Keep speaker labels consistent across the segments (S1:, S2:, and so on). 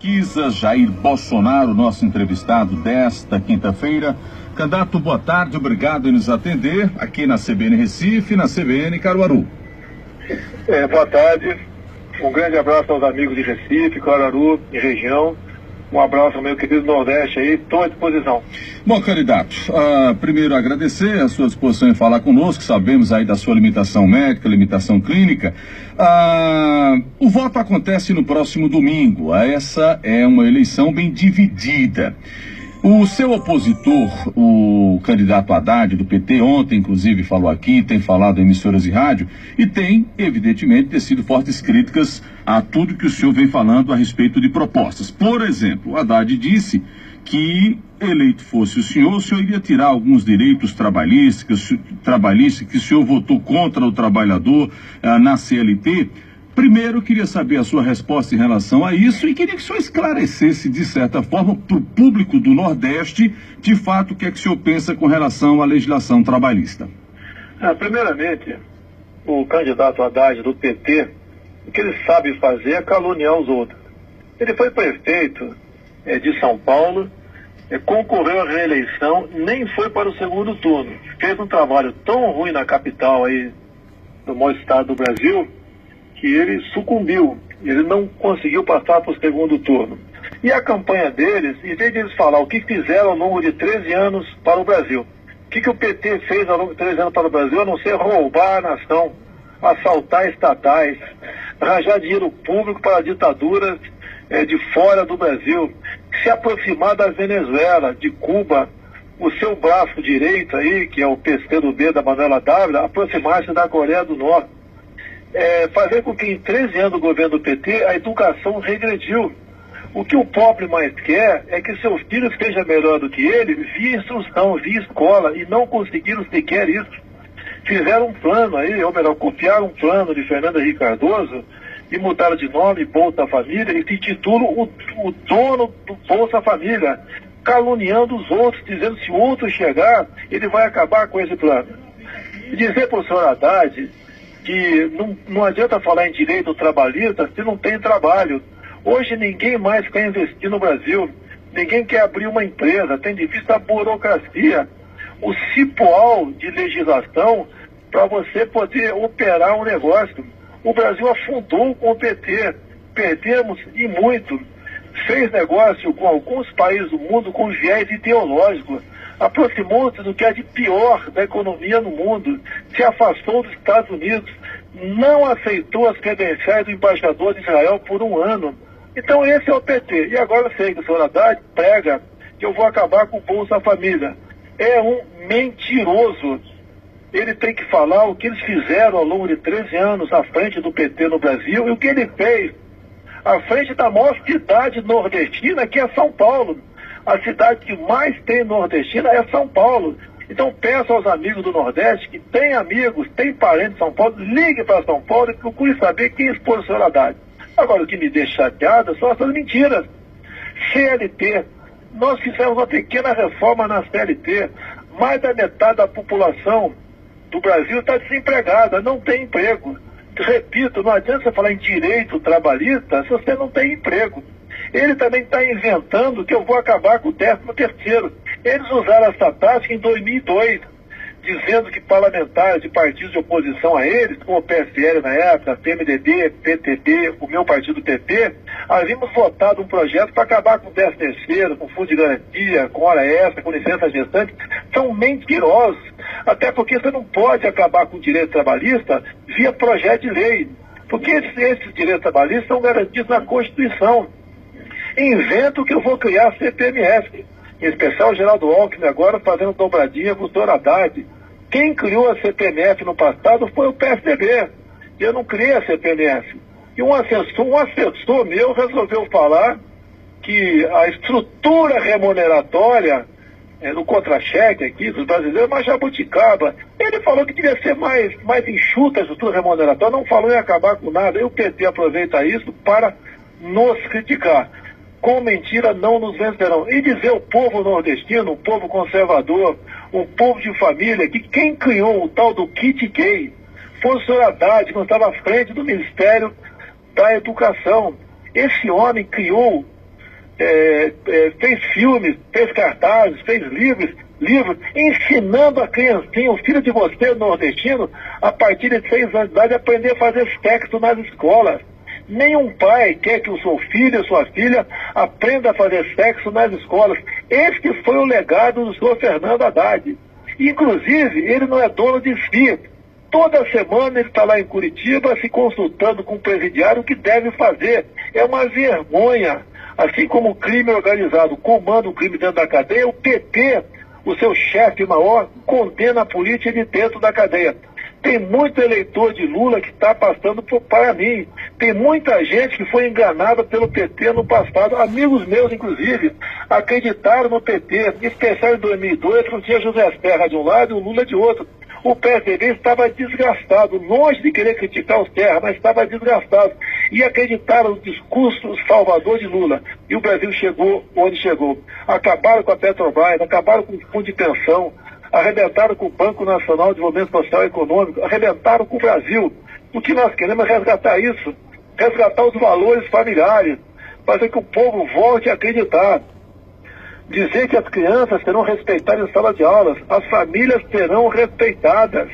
S1: pesquisas, Jair Bolsonaro, nosso entrevistado desta quinta-feira. Candidato, boa tarde, obrigado em nos atender aqui na CBN Recife, na CBN Caruaru.
S2: Boa tarde, um grande abraço aos amigos de Recife, Caruaru e região. Um abraço ao meu querido Nordeste aí, estou à disposição.
S1: Bom, candidato, primeiro agradecer a sua disposição em falar conosco, sabemos aí da sua limitação médica, limitação clínica. O voto acontece no próximo domingo, essa é uma eleição bem dividida. O seu opositor, o candidato Haddad, do PT, ontem inclusive falou aqui, tem falado em emissoras de rádio e tem, evidentemente, tecido fortes críticas a tudo que o senhor vem falando a respeito de propostas. Por exemplo, o Haddad disse que, eleito fosse o senhor iria tirar alguns direitos trabalhistas que o senhor votou contra o trabalhador na CLT. Primeiro, eu queria saber a sua resposta em relação a isso e queria que o senhor esclarecesse, de certa forma, para o público do Nordeste, de fato, o que é que o senhor pensa com relação à legislação trabalhista.
S2: Primeiramente, o candidato Haddad do PT, o que ele sabe fazer é caluniar os outros. Ele foi prefeito de São Paulo, concorreu à reeleição, nem foi para o segundo turno. Fez um trabalho tão ruim na capital aí, no maior estado do Brasil, que ele sucumbiu, ele não conseguiu passar para o segundo turno. E a campanha deles, em vez de eles falar o que fizeram ao longo de 13 anos para o Brasil, o que o PT fez ao longo de 13 anos para o Brasil, a não ser roubar a nação, assaltar estatais, arranjar dinheiro público para ditaduras de fora do Brasil, se aproximar da Venezuela, de Cuba, o seu braço direito aí, que é o PCdoB da Manuela Dávila, aproximar-se da Coreia do Norte. Fazer com que em 13 anos do governo do PT a educação regrediu. O que o pobre mais quer é que seu filho seja melhor do que ele via instrução, via escola, e não conseguiram sequer isso. Fizeram um plano aí, ou melhor, copiaram um plano de Fernando Henrique Cardoso e mudaram de nome Bolsa Família e se titulam o dono do Bolsa Família, caluniando os outros, dizendo que se o outro chegar, ele vai acabar com esse plano. E dizer para o senhor Haddad que não adianta falar em direito trabalhista se não tem trabalho. Hoje ninguém mais quer investir no Brasil, ninguém quer abrir uma empresa, tem difícil a burocracia, o cipoal de legislação para você poder operar um negócio. O Brasil afundou com o PT, perdemos e muito, fez negócio com alguns países do mundo com viés ideológico, aproximou-se do que é de pior da economia no mundo, se afastou dos Estados Unidos, não aceitou as credenciais do embaixador de Israel por um ano. Então esse é o PT. E agora eu sei que o senhor Haddad prega que eu vou acabar com o Bolsa Família. É um mentiroso. Ele tem que falar o que eles fizeram ao longo de 13 anos à frente do PT no Brasil e o que ele fez à frente da maior cidade nordestina, que é São Paulo. A cidade que mais tem nordestina é São Paulo. Então peço aos amigos do Nordeste que têm amigos, têm parentes em São Paulo, ligue para São Paulo e procure saber quem expôs o senhor Haddad. Agora, o que me deixa chateado são essas mentiras. CLT. Nós fizemos uma pequena reforma na CLT. Mais da metade da população do Brasil está desempregada, não tem emprego. Repito, não adianta você falar em direito trabalhista se você não tem emprego. Ele também está inventando que eu vou acabar com o 13º. Eles usaram essa tática em 2002, dizendo que parlamentares de partidos de oposição a eles, como o PSL na época, PMDB, PTB, o meu partido PT, havíamos votado um projeto para acabar com o 13º, com fundo de garantia, com hora extra, com licença gestante. São mentirosos, até porque você não pode acabar com o direito trabalhista via projeto de lei, porque esses direitos trabalhistas são garantidos na Constituição. Invento que eu vou criar a CPMF, em especial o Geraldo Alckmin agora fazendo dobradinha com o doutor Haddad. Quem criou a CPMF no passado foi o PSDB. Eu não criei a CPMF. E um assessor meu resolveu falar que a estrutura remuneratória no contra-cheque aqui dos brasileiros é uma jabuticaba. Ele falou que devia ser mais enxuta a estrutura remuneratória, não falou em acabar com nada. E o PT aproveita isso para nos criticar. Com mentira não nos vencerão. E dizer ao povo nordestino, um povo conservador, um povo de família, que quem criou o tal do kit gay foi o senhor Haddad, que estava à frente do Ministério da Educação. Esse homem criou fez filmes, fez cartazes, fez livros, ensinando a criancinha, o filho de você, nordestino, a partir de 6 anos de idade, aprender a fazer sexo nas escolas. Nenhum pai quer que o seu filho, sua filha, aprenda a fazer sexo nas escolas. Este foi o legado do senhor Fernando Haddad. Inclusive, ele não é dono de si. Toda semana ele está lá em Curitiba se consultando com o presidiário o que deve fazer. É uma vergonha. Assim como o crime organizado comanda o crime dentro da cadeia, o PT, o seu chefe maior, condena a polícia de dentro da cadeia. Tem muito eleitor de Lula que está passando para mim. Tem muita gente que foi enganada pelo PT no passado. Amigos meus, inclusive, acreditaram no PT. Em especial em 2002, quando tinha José Serra de um lado e o Lula de outro. O PSDB estava desgastado, longe de querer criticar o Serra, mas estava desgastado. E acreditaram no discurso salvador de Lula. E o Brasil chegou onde chegou. Acabaram com a Petrobras, acabaram com o fundo de pensão, arrebentaram com o Banco Nacional de Desenvolvimento Social e Econômico, arrebentaram com o Brasil. O que nós queremos é resgatar isso, resgatar os valores familiares, fazer que o povo volte a acreditar. Dizer que as crianças serão respeitadas em sala de aulas, as famílias serão respeitadas.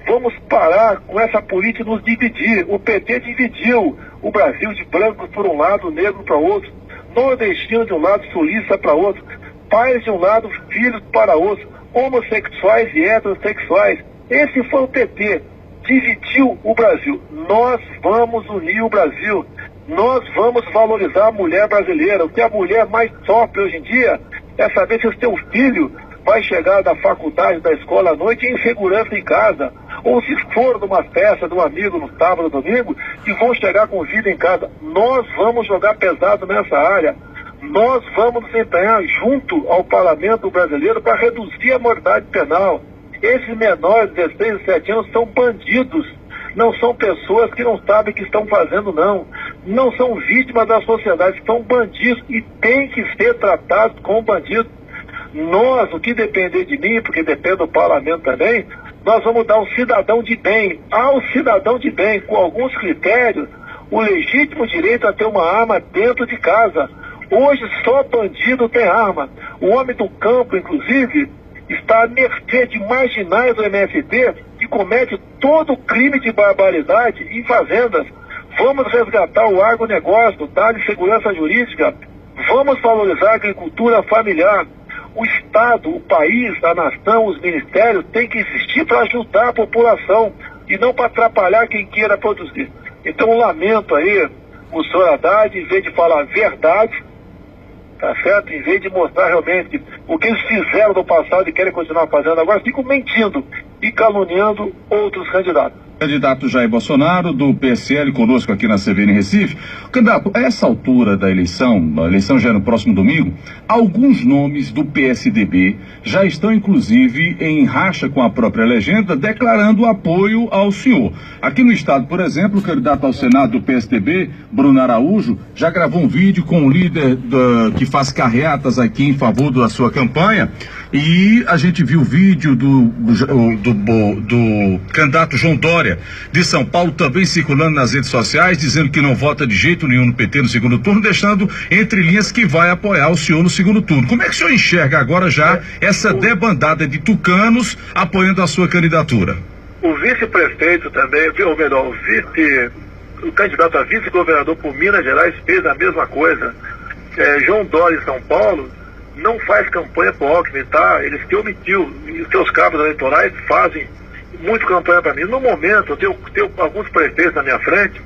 S2: Vamos parar com essa política de nos dividir. O PT dividiu o Brasil de branco por um lado, negro para outro, nordestino de um lado, sulista para outro, pais de um lado, filhos para outro, homossexuais e heterossexuais. Esse foi o PT. Dividiu o Brasil. Nós vamos unir o Brasil. Nós vamos valorizar a mulher brasileira. O que a mulher mais sofre hoje em dia é saber se o seu filho vai chegar da faculdade, da escola à noite em segurança em casa. Ou se for numa festa de um amigo no sábado, domingo, que vão chegar com vida em casa. Nós vamos jogar pesado nessa área. Nós vamos nos empenhar junto ao Parlamento brasileiro para reduzir a mortalidade penal. Esses menores de 16 e 17 anos são bandidos. Não são pessoas que não sabem o que estão fazendo, não. Não são vítimas da sociedade, são bandidos e têm que ser tratados como bandidos. Nós, o que depender de mim, porque depende do parlamento também, nós vamos dar um cidadão de bem, ao cidadão de bem, com alguns critérios, o legítimo direito a ter uma arma dentro de casa. Hoje só bandido tem arma. O homem do campo, inclusive, está à mercê de marginais do MST que comete todo o crime de barbaridade em fazendas. Vamos resgatar o agronegócio, dar-lhe segurança jurídica. Vamos valorizar a agricultura familiar. O Estado, o país, a nação, os ministérios têm que existir para ajudar a população e não para atrapalhar quem queira produzir. Então, lamento aí o senhor Haddad, em vez de falar a verdade, tá certo? Em vez de mostrar realmente o que eles fizeram no passado e querem continuar fazendo agora, ficam mentindo e caluniando outros candidatos.
S1: Candidato Jair Bolsonaro, do PSL, conosco aqui na CBN Recife. Candidato, a essa altura da eleição, a eleição já é no próximo domingo, alguns nomes do PSDB já estão, inclusive, em racha com a própria legenda, declarando apoio ao senhor. Aqui no estado, por exemplo, o candidato ao Senado do PSDB, Bruno Araújo, já gravou um vídeo com o líder que faz carreatas aqui em favor da sua campanha, e a gente viu o vídeo do candidato João Dória, de São Paulo, também circulando nas redes sociais, dizendo que não vota de jeito nenhum no PT no segundo turno, deixando entre linhas que vai apoiar o senhor no segundo turno. Como é que o senhor enxerga agora já essa debandada de tucanos apoiando a sua candidatura?
S2: O vice-prefeito também, ou melhor, o candidato a vice-governador por Minas Gerais fez a mesma coisa. João Dória em São Paulo não faz campanha pro Alckmin, tá? Ele se omitiu, e os seus cabos eleitorais fazem muito campanha para mim. No momento, eu tenho alguns prefeitos na minha frente,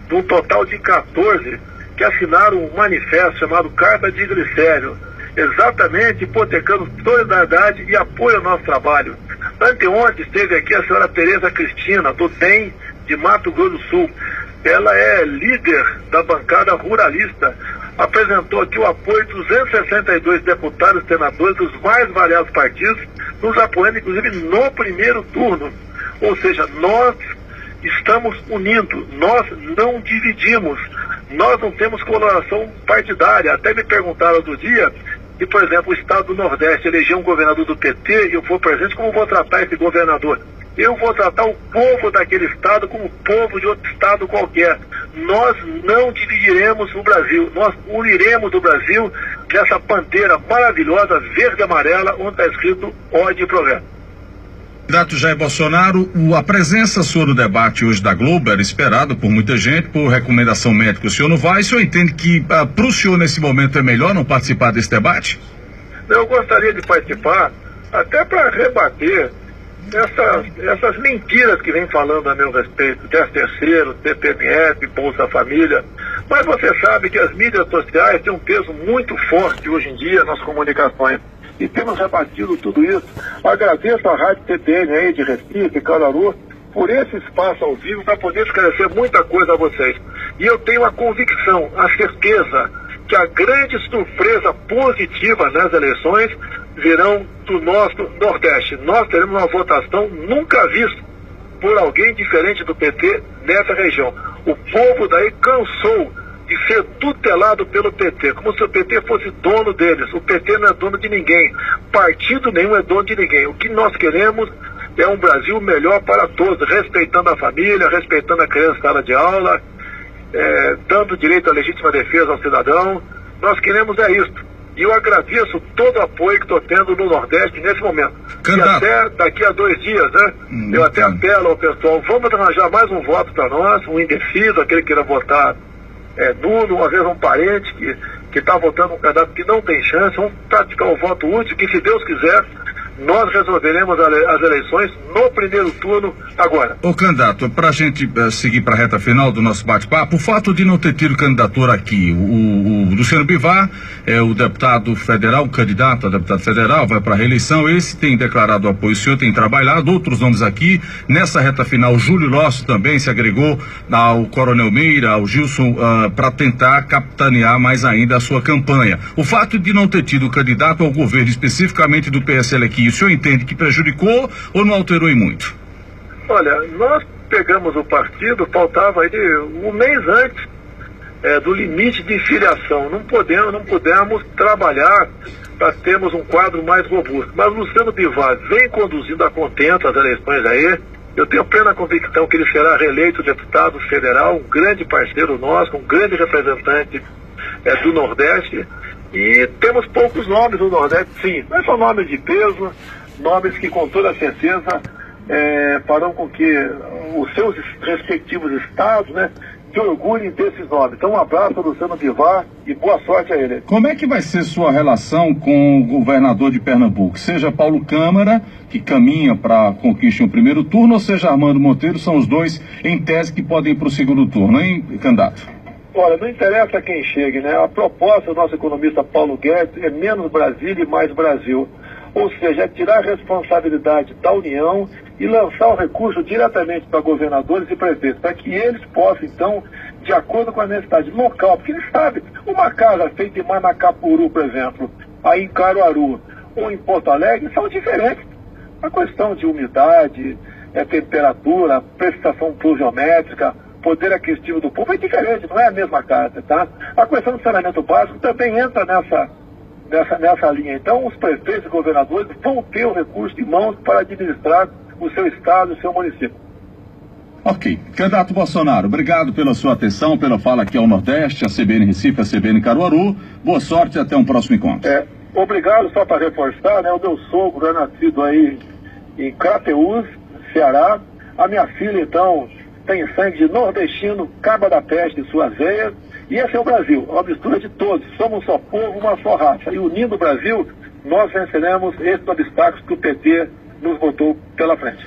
S2: de um total de 14, que assinaram um manifesto chamado Carta de Glicério, exatamente hipotecando solidariedade e apoio ao nosso trabalho. Anteontem esteve aqui a senhora Tereza Cristina, do DEM de Mato Grosso do Sul. Ela é líder da bancada ruralista, apresentou aqui o apoio de 262 deputados e senadores dos mais variados partidos, nos apoiando inclusive no primeiro turno. Ou seja, nós estamos unindo, nós não dividimos, nós não temos coloração partidária. Até me perguntaram outro dia que, por exemplo, o estado do Nordeste elegeu um governador do PT e eu for presente, como vou tratar esse governador? Eu vou tratar o povo daquele estado como o povo de outro estado qualquer. Nós não dividiremos o Brasil, nós uniremos o Brasil nessa bandeira maravilhosa, verde e amarela, onde está escrito ódio e progresso.
S1: Candidato Jair Bolsonaro, a presença sua no debate hoje da Globo era esperada por muita gente, por recomendação médica. O senhor não vai? O senhor entende que para o senhor nesse momento é melhor não participar desse debate?
S2: Eu gostaria de participar até para rebater essas mentiras que vem falando a meu respeito, 13º, CPMF, Bolsa Família. Mas você sabe que as mídias sociais têm um peso muito forte hoje em dia nas comunicações. E temos rebatido tudo isso. Agradeço à Rádio TTN aí de Recife, Caruaru, por esse espaço ao vivo para poder esclarecer muita coisa a vocês. E eu tenho a convicção, a certeza, que a grande surpresa positiva nas eleições virão do nosso Nordeste. Nós teremos uma votação nunca vista por alguém diferente do PT nessa região. O povo daí cansou de ser tutelado pelo PT, como se o PT fosse dono deles. O PT não é dono de ninguém, partido nenhum é dono de ninguém. O que nós queremos é um Brasil melhor para todos, respeitando a família, respeitando a criança na sala de aula, dando direito à legítima defesa ao cidadão. Nós queremos isso. E eu agradeço todo o apoio que estou tendo no Nordeste nesse momento.
S1: Candidato.
S2: E até daqui a 2 dias, né? Eu até apelo ao pessoal, vamos arranjar mais um voto para nós, um indeciso, aquele que queira votar nulo, às vezes um parente que está votando um candidato que não tem chance. Vamos praticar o voto útil, que se Deus quiser, nós resolveremos as eleições no primeiro turno agora.
S1: Ô candidato, para a gente seguir para a reta final do nosso bate-papo, o fato de não ter tido candidatura aqui, o Luciano Bivar é o deputado federal, o candidato a deputado federal, vai para a reeleição, esse tem declarado apoio, o senhor tem trabalhado, outros nomes aqui, nessa reta final, o Júlio Lócio também se agregou ao Coronel Meira, ao Gilson, para tentar capitanear mais ainda a sua campanha. O fato de não ter tido candidato ao governo, especificamente do PSL aqui, o senhor entende que prejudicou ou não alterou em muito?
S2: Olha, nós pegamos o partido, faltava aí um mês antes do limite de filiação. Não pudemos trabalhar para termos um quadro mais robusto. Mas Luciano Bivar vem conduzindo a contento as eleições aí. Eu tenho plena convicção que ele será reeleito deputado federal, um grande parceiro nosso, um grande representante do Nordeste. E temos poucos nomes no Nordeste, sim, mas são nomes de peso, nomes que com toda certeza farão com que os seus respectivos estados, né, se orgulhem desses nomes. Então um abraço ao Luciano Bivar e boa sorte a ele.
S1: Como é que vai ser sua relação com o governador de Pernambuco? Seja Paulo Câmara, que caminha para a conquista em um primeiro turno, ou seja Armando Monteiro, são os dois em tese que podem ir para o segundo turno, hein, candidato?
S2: Olha, não interessa quem chegue, né? A proposta do nosso economista Paulo Guedes é menos Brasília e mais Brasil. Ou seja, é tirar a responsabilidade da União e lançar o recurso diretamente para governadores e prefeitos, para que eles possam, então, de acordo com a necessidade local, porque eles sabem, uma casa feita em Manacapuru, por exemplo, aí em Caruaru ou em Porto Alegre, são diferentes. A questão de umidade, temperatura, prestação pluviométrica, poder aquisitivo do povo é diferente, não é a mesma casa, tá? A questão do saneamento básico também entra nessa linha. Então, os prefeitos e governadores vão ter o recurso em mãos para administrar o seu estado, o seu município.
S1: Ok. Candidato Bolsonaro, obrigado pela sua atenção, pela fala aqui ao Nordeste, a CBN Recife, a CBN Caruaru. Boa sorte e até um próximo encontro.
S2: Obrigado, só para reforçar, né? O meu sogro é nascido aí em Crateús, Ceará. A minha filha, então, tem sangue de nordestino, caba da peste em suas veias. E esse é o Brasil, uma mistura de todos. Somos um só povo, uma só raça. E unindo o Brasil, nós venceremos esses obstáculos que o PT nos botou pela frente.